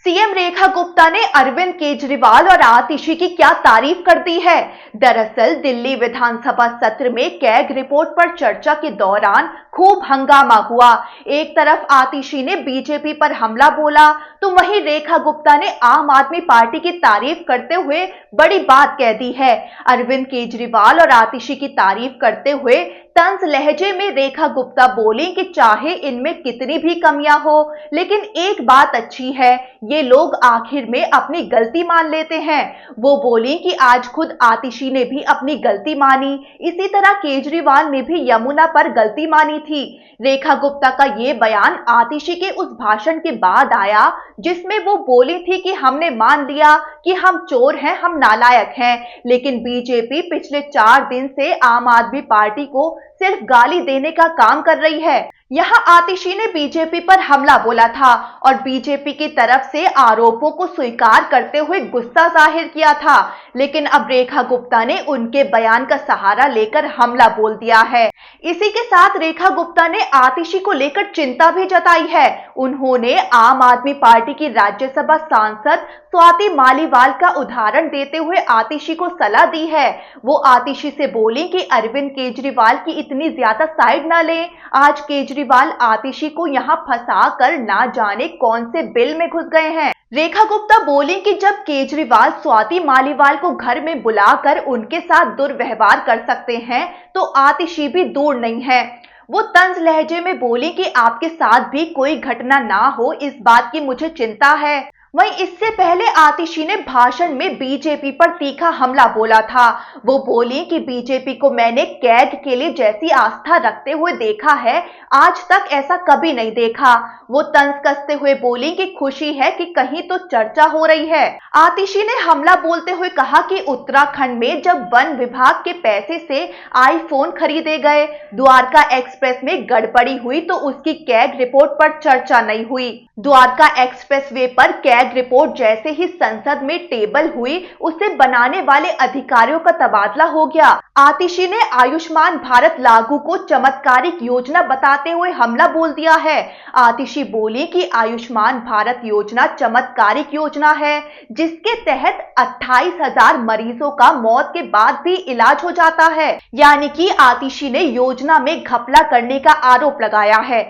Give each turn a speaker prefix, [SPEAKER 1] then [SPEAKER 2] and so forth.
[SPEAKER 1] CM Rekha Gupta ने अरविंद केजरीवाल और आतिशी की क्या तारीफ कर दी है। दरअसल दिल्ली विधानसभा सत्र में कैग रिपोर्ट पर चर्चा के दौरान खूब हंगामा हुआ। एक तरफ आतिशी ने बीजेपी पर हमला बोला तो वहीं रेखा गुप्ता ने आम आदमी पार्टी की तारीफ करते हुए बड़ी बात कह दी है। अरविंद केजरीवाल और आतिशी की तारीफ करते हुए तंज लहजे में रेखा गुप्ता बोली कि चाहे इनमें कितनी भी कमियां हो, लेकिन एक बात अच्छी है, ये लोग आखिर में अपनी गलती मान लेते हैं। वो बोली कि आज खुद आतिशी ने भी अपनी गलती मानी, इसी तरह केजरीवाल ने भी यमुना पर गलती मानी थी। रेखा गुप्ता का ये बयान आतिशी के उस भाषण के बाद आया जिसमें वो बोली थी कि हमने मान लिया कि हम चोर हैं, हम नालायक हैं, लेकिन बीजेपी पिछले 4 दिन से आम आदमी पार्टी को सिर्फ गाली देने का काम कर रही है। यहाँ आतिशी ने बीजेपी पर हमला बोला था और बीजेपी की तरफ से आरोपों को स्वीकार करते हुए गुस्सा जाहिर किया था, लेकिन अब रेखा गुप्ता ने उनके बयान का सहारा लेकर हमला बोल दिया है। इसी के साथ रेखा गुप्ता ने आतिशी को लेकर चिंता भी जताई है। उन्होंने आम आदमी पार्टी की राज्यसभा सांसद स्वाति मालीवाल का उदाहरण देते हुए आतिशी को सलाह दी है। वो आतिशी से बोली कि अरविंद केजरीवाल की इतनी ज्यादा साइड ना लें। आज केजरीवाल आतिशी को यहाँ फंसा कर ना जाने कौन से बिल में घुस गए हैं। रेखा गुप्ता बोली कि जब केजरीवाल स्वाति मालीवाल को घर में बुलाकर उनके साथ दुर्व्यवहार कर सकते हैं तो आतिशी भी दूर नहीं है। वो तंज लहजे में बोली कि आपके साथ भी कोई घटना ना हो, इस बात की मुझे चिंता है। वहीं इससे पहले आतिशी ने भाषण में बीजेपी पर तीखा हमला बोला था। वो बोली कि बीजेपी को मैंने कैग के लिए जैसी आस्था रखते हुए देखा है, आज तक ऐसा कभी नहीं देखा। वो तंज कसते हुए बोली कि खुशी है कि कहीं तो चर्चा हो रही है। आतिशी ने हमला बोलते हुए कहा कि उत्तराखंड में जब वन विभाग के पैसे से आईफोन खरीदे गए, द्वारका एक्सप्रेस में गड़बड़ी हुई तो उसकी कैग रिपोर्ट पर चर्चा नहीं हुई। द्वारका एक्सप्रेस वे पर कैग रिपोर्ट जैसे ही संसद में टेबल हुई, उसे बनाने वाले अधिकारियों का तबादला हो गया। आतिशी ने आयुष्मान भारत लागू को चमत्कारिक योजना बताते हुए हमला बोल दिया है। आतिशी बोली कि आयुष्मान भारत योजना चमत्कारिक योजना है, जिसके तहत 28,000 मरीजों का मौत के बाद भी इलाज हो जाता है। यानी कि आतिशी ने योजना में घपला करने का आरोप लगाया है।